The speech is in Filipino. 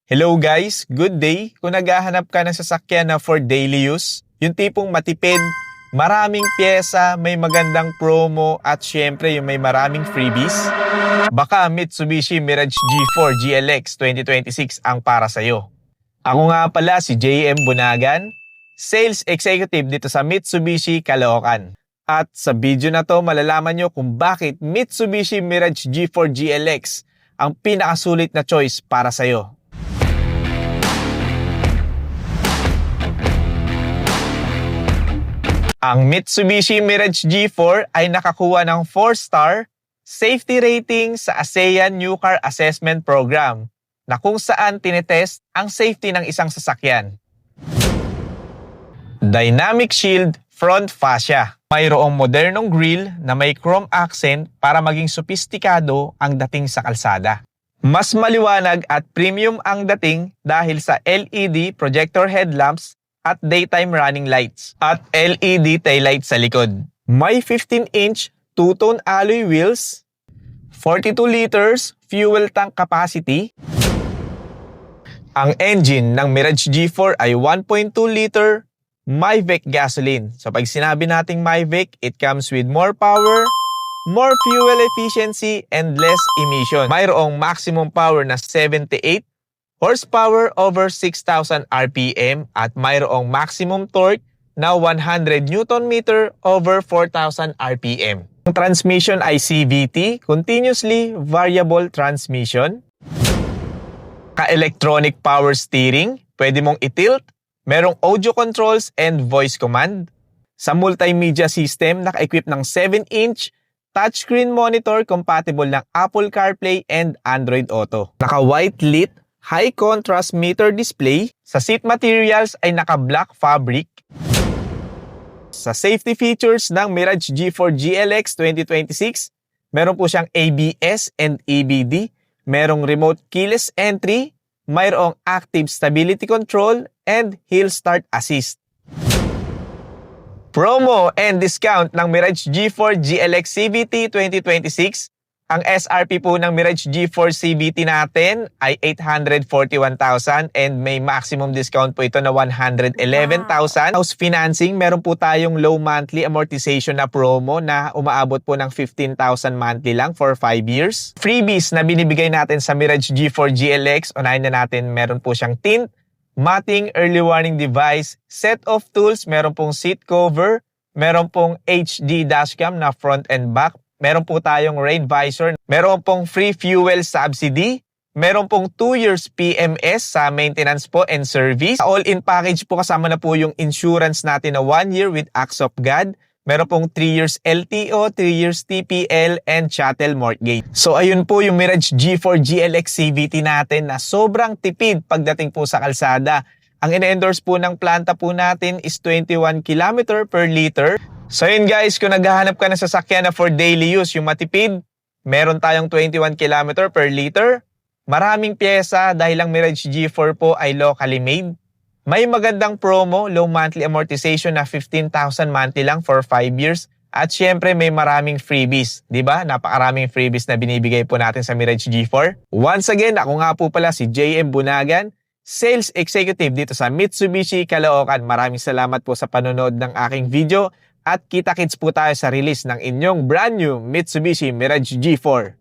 Hello guys, good day. Kung naghahanap ka ng sasakyan na for daily use, yung tipong matipid, maraming pyesa, may magandang promo at syempre yung may maraming freebies, baka Mitsubishi Mirage G4 GLX 2026 ang para sa'yo. Ako nga pala si JM Bunagan, Sales Executive dito sa Mitsubishi Caloocan. At sa video na to malalaman nyo kung bakit Mitsubishi Mirage G4 GLX ang pinakasulit na choice para sa'yo. Ang Mitsubishi Mirage G4 ay nakakuha ng 4-star safety rating sa ASEAN New Car Assessment Program na kung saan tinetest ang safety ng isang sasakyan. Dynamic Shield Front Fascia. Mayroong modernong grille na may chrome accent para maging sopistikado ang dating sa kalsada. Mas maliwanag at premium ang dating dahil sa LED projector headlamps at daytime running lights at LED taillights sa likod. May 15-inch two-tone alloy wheels, 42 liters fuel tank capacity. Ang engine ng Mirage G4 ay 1.2 liter MyVec gasoline. So pag sinabi nating MyVec, it comes with more power, more fuel efficiency, and less emission. Mayroong maximum power na 78 horsepower over 6,000 RPM at mayroong maximum torque na 100 Nm over 4,000 RPM. Ang transmission ay CVT, Continuously Variable Transmission. Ka-electronic power steering, pwede mong i-tilt. Merong audio controls and voice command. Sa multimedia system, naka-equip ng 7-inch touchscreen monitor compatible ng Apple CarPlay and Android Auto. Naka-white lit high contrast meter display. Sa seat materials ay naka-black fabric. Sa safety features ng Mirage G4 GLX 2026, meron po siyang ABS and EBD, merong remote keyless entry, mayroong active stability control, and hill start assist. Promo and discount ng Mirage G4 GLX CVT 2026. Ang SRP po ng Mirage G4 CVT natin ay 841,000 and may maximum discount po ito na 111,000. House financing, meron po tayong low monthly amortization na promo na umaabot po ng 15,000 monthly lang for 5 years. Freebies na binibigay natin sa Mirage G4 GLX, unahin na natin, meron po siyang tint, matting early warning device, set of tools, meron pong seat cover, meron pong HD dashcam na front and back, meron po tayong rain visor, meron pong free fuel subsidy, meron pong 2 years PMS sa maintenance po and service. All-in package po kasama na po yung insurance natin na 1 year with Acts of God, meron pong 3 years LTO, 3 years TPL, and chattel mortgage. So ayun po yung Mirage G4 GLX CVT natin na sobrang tipid pagdating po sa kalsada. Ang ine-endorse po ng planta po natin is 21 km per liter. So yun guys, kung naghahanap ka ng sasakyan na for daily use, yung matipid, meron tayong 21 km per liter. Maraming pyesa dahil ang Mirage G4 po ay locally made. May magandang promo, low monthly amortization na 15,000 monthly lang for 5 years. At syempre may maraming freebies, di ba? Napakaraming freebies na binibigay po natin sa Mirage G4. Once again, ako nga po pala si JM Bunagan, Sales Executive dito sa Mitsubishi Caloocan. Maraming salamat po sa panonood ng aking video. At kita-kits po tayo sa release ng inyong brand new Mitsubishi Mirage G4.